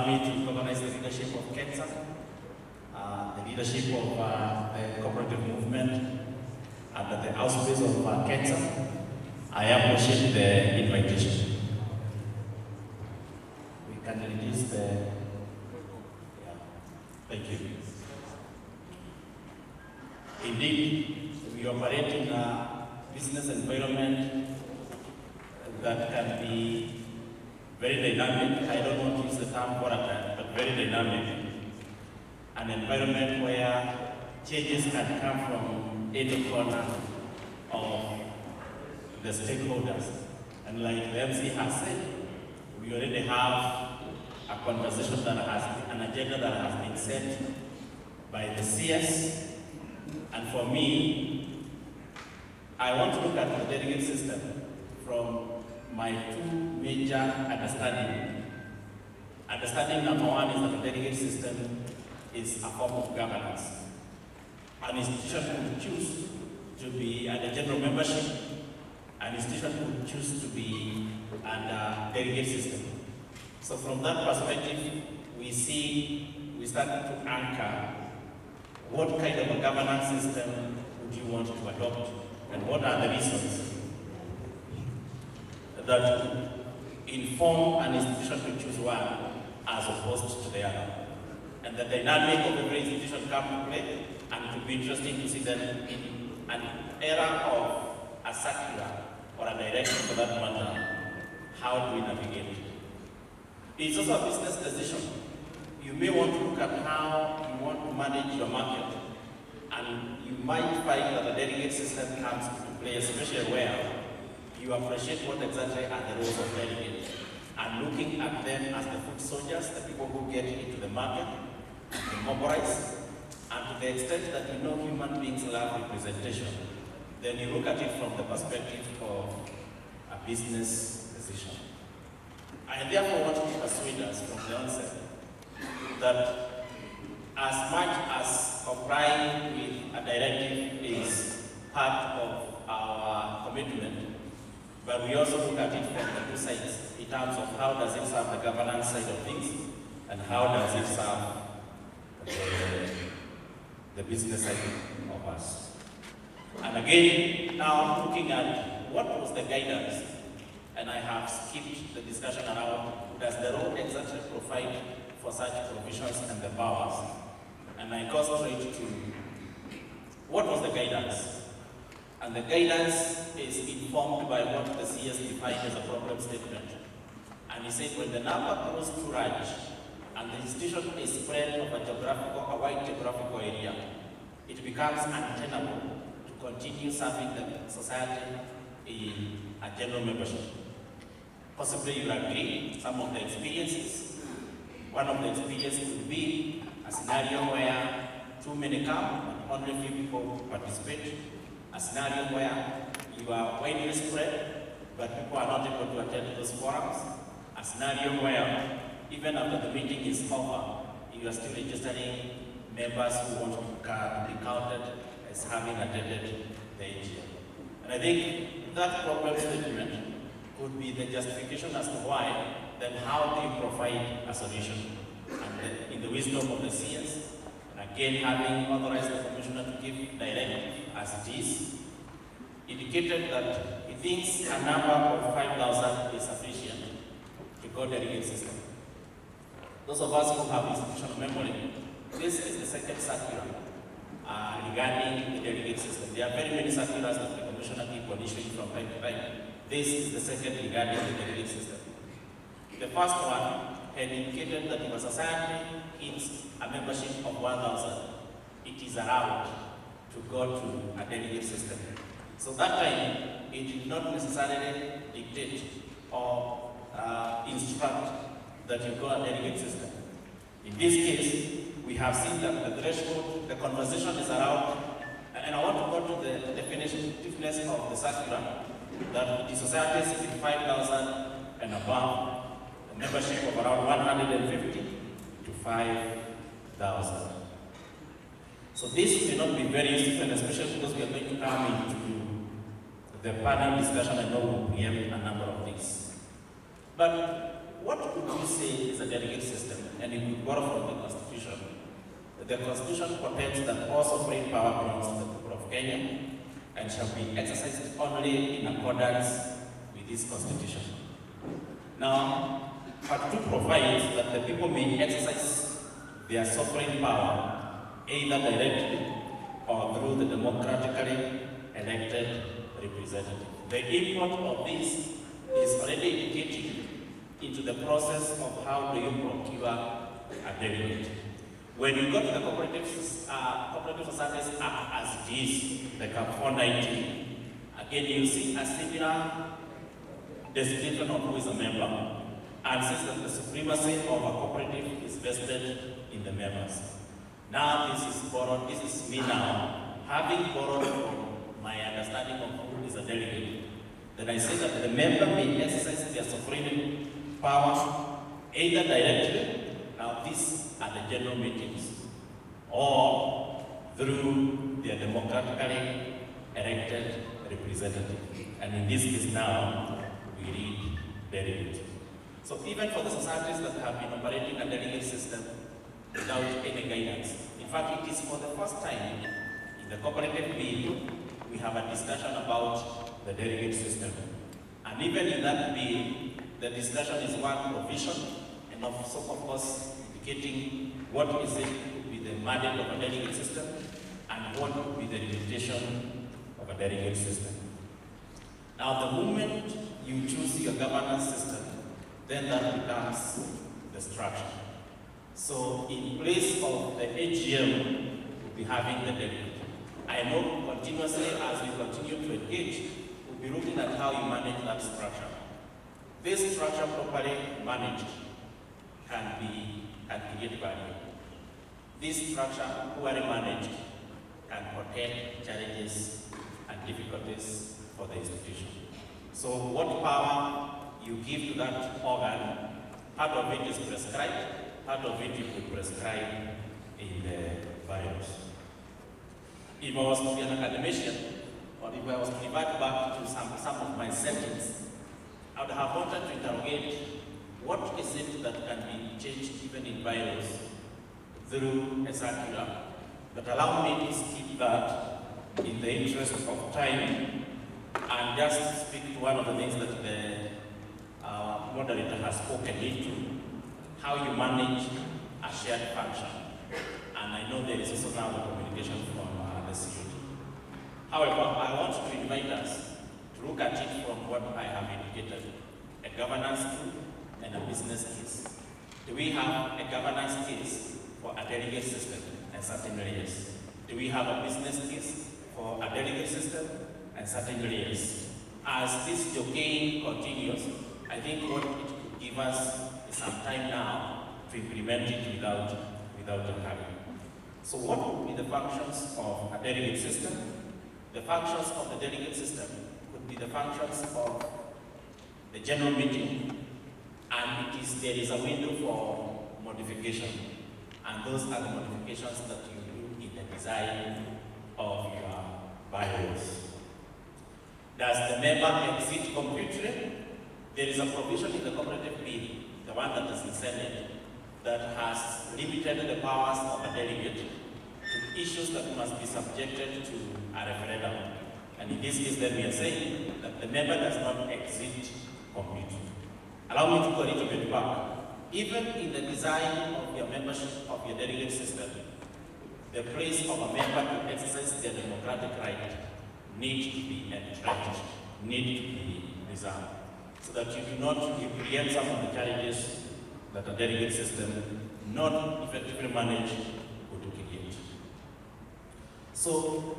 allowed me to recognize the leadership of KETSA, the leadership of the cooperative movement, and the auspices of KETSA. I appreciate the invitation. We can reduce the... Yeah. Thank you. Indeed, we operate in a business environment that can be very dynamic. I don't want to use the term volatile, but very dynamic. An environment where changes can come from any corner of the stakeholders. And like the MC has said, we already have a conversation that has an agenda that has been set by the CS. And for me, I want to look at the delegate system from my two major understanding. Understanding number one is that the delegate system is a form of governance. An institution could choose to be under general membership. An institution could choose to be under delegate system. So from that perspective, we start to anchor what kind of a governance system would you want to adopt, and what are the reasons that would inform an institution to choose one as opposed to the other. And the dynamic of every institution come to play, and it would be interesting to see them in an era of a circular or a direction for that matter. How do we navigate it? It's also a business decision. You may want to look at how you want to manage your market, and you might find that the delegate system comes into play, especially where you appreciate what exactly are the roles of delegates, and looking at them as the foot soldiers, the people who get into the market, and mobilize, and to the extent that you know human beings love representation, then you look at it from the perspective of a business decision. I therefore want to persuade us from the onset that as much as complying with a directive is part of our commitment, but we also look at it from the two sides in terms of how does it serve the governance side of things, and how does it serve the business side of us. And again, now looking at what was the guidance, and I have skipped the discussion around does the law exactly provide for such provisions and the powers, and I go straight to what was the guidance. And the guidance is informed by what the CS defined as a problem statement. And he said when the number grows too large and the institution is spread over a wide geographical area, it becomes untenable to continue serving the society in a general membership. Possibly you agree some of the experiences. One of the experiences could be a scenario where too many come and only few people participate. A scenario where you are widely spread, but people are not able to attend those forums. A scenario where even after the meeting is over, you are still registering members who want to be counted as having attended the AGM. And I think that problem statement could be the justification as to why, then how do you provide a solution? And in the wisdom of the CS, and again having authorized the Commissioner to give directive as it is, indicated that he thinks a number of 5,000 is sufficient to go delegate system. Those of us who have institutional memory, this is the second circular regarding the delegate system. There are very many circulars that the Commissioner keep on issuing from time to time. This is the second regarding the delegate system. The first one had indicated that if a society hits a membership of 1,000, it is allowed to go to a delegate system. So that time, it did not necessarily dictate or instruct that you go a delegate system. In this case, we have seen that the threshold, the conversation is around, and I want to go to the definitiveness of the circular, that the societies with 5,000 and above, a membership of around 150 to 5,000. So this may not be very useful, especially because we are going to come into the panel discussion. I know we'll preempt a number of things. But what would you say is a delegate system? and if we borrow from the Constitution, the Constitution protects that all sovereign power belongs to the people of Kenya and shall be exercised only in accordance with this Constitution. Now, Part 2 provides that the people may exercise their sovereign power either directly or through the democratically elected representative. The import of this is already indicated into the process of how do you procure a delegate. When you go to the Cooperative Societies Act as it is, the CAP 490, again you see a similar description of who is a member, and says that the supremacy of a cooperative is vested in the members. Now this is borrowed, this is me now, having borrowed from my understanding of who is a delegate, then I say that the member may exercise their sovereign power either directly, now these are the general meetings, or through their democratically elected representative. And in this case now, we read delegate. So even for the societies that have been operating a delegate system without any guidance, in fact it is for the first time in the cooperative bill, we have a discussion about the delegate system. And even in that bill, the discussion is one provision, and also of course indicating what is it would be the mandate of a delegate system, and what would be the limitation of a delegate system. Now the moment you choose your governance system, then that becomes the structure. So in place of the AGM, we'll be having the delegate. I know continuously as we continue to engage, we'll be looking at how you manage that structure. This structure properly managed can create value. This structure poorly managed can protect challenges and difficulties for the institution. So what power you give to that organ, part of it is prescribed, part of it you could prescribe in the bylaws. If I was to be an academician, or if I was to revert back to some of my settings, I would have wanted to interrogate what is it that can be changed even in bylaws through a circular. But allow me to skip that in the interest of time and just speak to one of the things that the moderator has spoken into, how you manage a shared function. And I know there is also now the communication from the COD. However, I want to invite us to look at it from what I have indicated, a governance tool and a business case. Do we have a governance case for a delegate system? And certainly yes. Do we have a business case for a delegate system? And certainly yes. As this jockeying continues, I think what it could give us is some time now to implement it without a hurry. So what would be the functions of a delegate system? The functions of the delegate system could be the functions of the general meeting, and there is a window for modification. And those are the modifications that you do in the design of your bylaws. Does the member exit completely? There is a provision in the cooperative bill, the one that is in Senate, that has limited the powers of a delegate to issues that must be subjected to a referendum. And in this case, then we are saying that the member does not exit completely. Allow me to go a little bit back. Even in the design of your membership of your delegate system, the place of a member to exercise their democratic right need to be entrenched, need to be reserved, so that you do not create some of the challenges that a delegate system not effectively managed would create. So,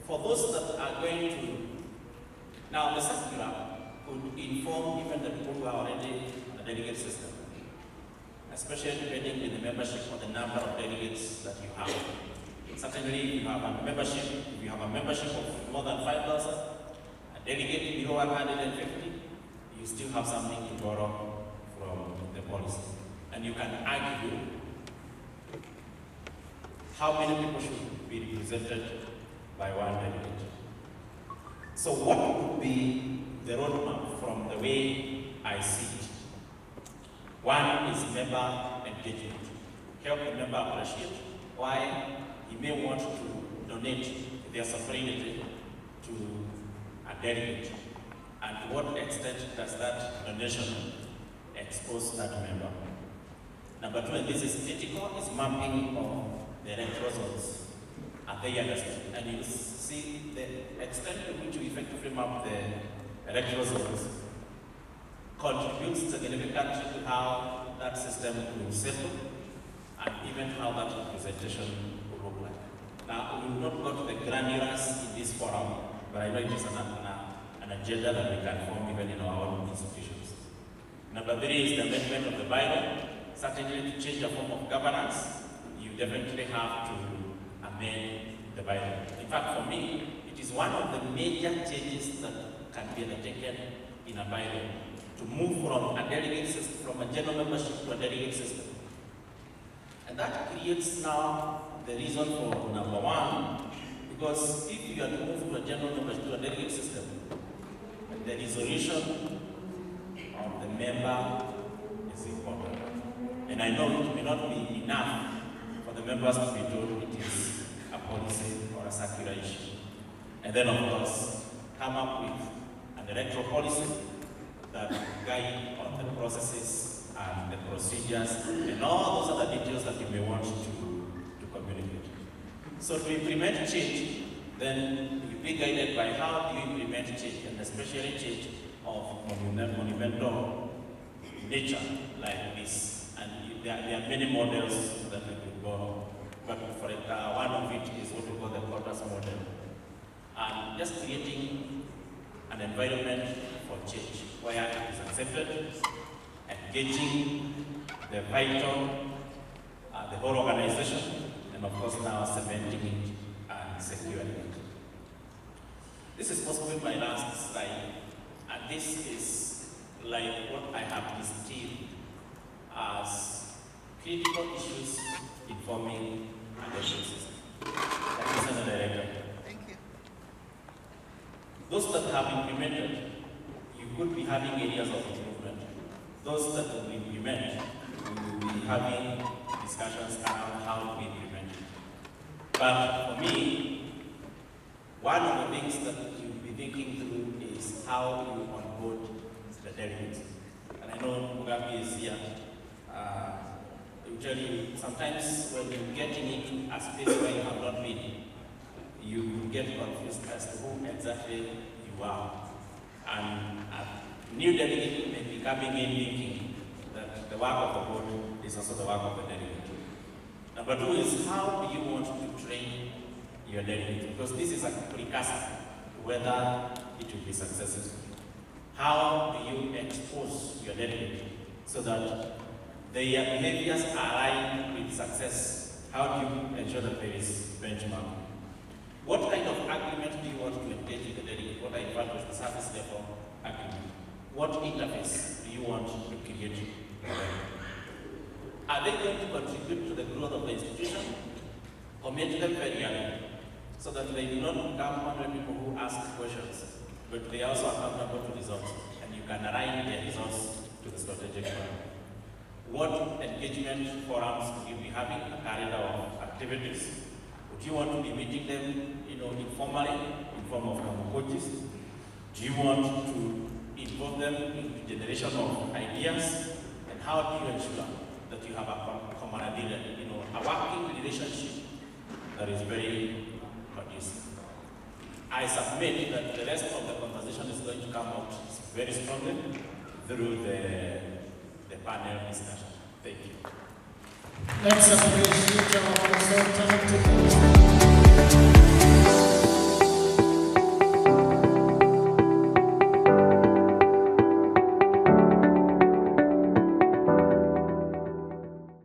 for those that are going to, now the circular could inform even the people who are already a delegate system, especially depending on the membership or the number of delegates that you have. Certainly, if you have a membership of more than 5,000, a delegate below 150, you still have something to borrow from the policy. And you can argue how many people should be represented by one delegate. So what would be the roadmap from the way I see it? One is member engagement. Help the member appreciate why he may want to donate their sovereignty to a delegate, and to what extent does that donation expose that member. Number two, and this is critical, is mapping of the electoral zones at the understood. And you see the extent to which you effectively map the electoral zones contributes significantly to how that system will settle and even how that representation will look like. Now, we will not go to the granulars in this forum, but I know it is an agenda that we can form even in our own institutions. Number three is the amendment of the bylaw. Certainly, to change the form of governance, you definitely have to amend the bylaw. In fact, for me, it is one of the major changes that can be undertaken in a bylaw, to move from a delegate system, from a general membership to a delegate system. And that creates now the reason for number one, because if you are to move from a general membership to a delegate system, the resolution of the member is important. And I know it may not be enough for the members to be told it is a policy or a circular issue. And then, of course, come up with an electoral policy that guide on the processes and the procedures and all those other details that you may want to communicate. So to implement change, then you be guided by how do you implement change, and especially change of monumental nature like this. And there are many models that we could borrow, but for one of it is what we call the quotas model. And just creating an environment for change where it is accepted, engaging the vital, the whole organization, and of course now cementing it and securing it. This is possibly my last slide, and this is like what I have distilled as critical issues informing an election system. That is director. Thank you. Those that have implemented, you could be having areas of improvement. Those that will implement, we will be having discussions around how to implement it. But for me, one of the things that you'll be thinking through is how you onboard the delegates. And I know Mugabe is here. Usually, sometimes when you're getting into a space where you have not been, you get confused as to who exactly you are. And a new delegate may be coming in thinking that the work of the board is also the work of the delegate. Number two is how do you want to train your delegate? Because this is a precursor to whether it will be successful. How do you expose your delegate so that their behaviors are aligned with success? How do you ensure that there is benchmark? What kind of agreement do you want to engage with the delegate? What I refer to as the service level agreement. What interface do you want to create? Are they going to contribute to the growth of the institution? Commit them very early so that they do not become only people who ask questions, but they are also accountable to results, and you can align their results to the strategic plan. What engagement forums would you be having, a calendar of activities? Would you want to be meeting them, informally, in form of coaches? Do you want to involve them in the generation of ideas? And how do you ensure that you have a camaraderie, a working relationship that is very conducive? I submit that the rest of the conversation is going to come out very strongly through the panel discussion. Thank you. Let's appreciate our consultant.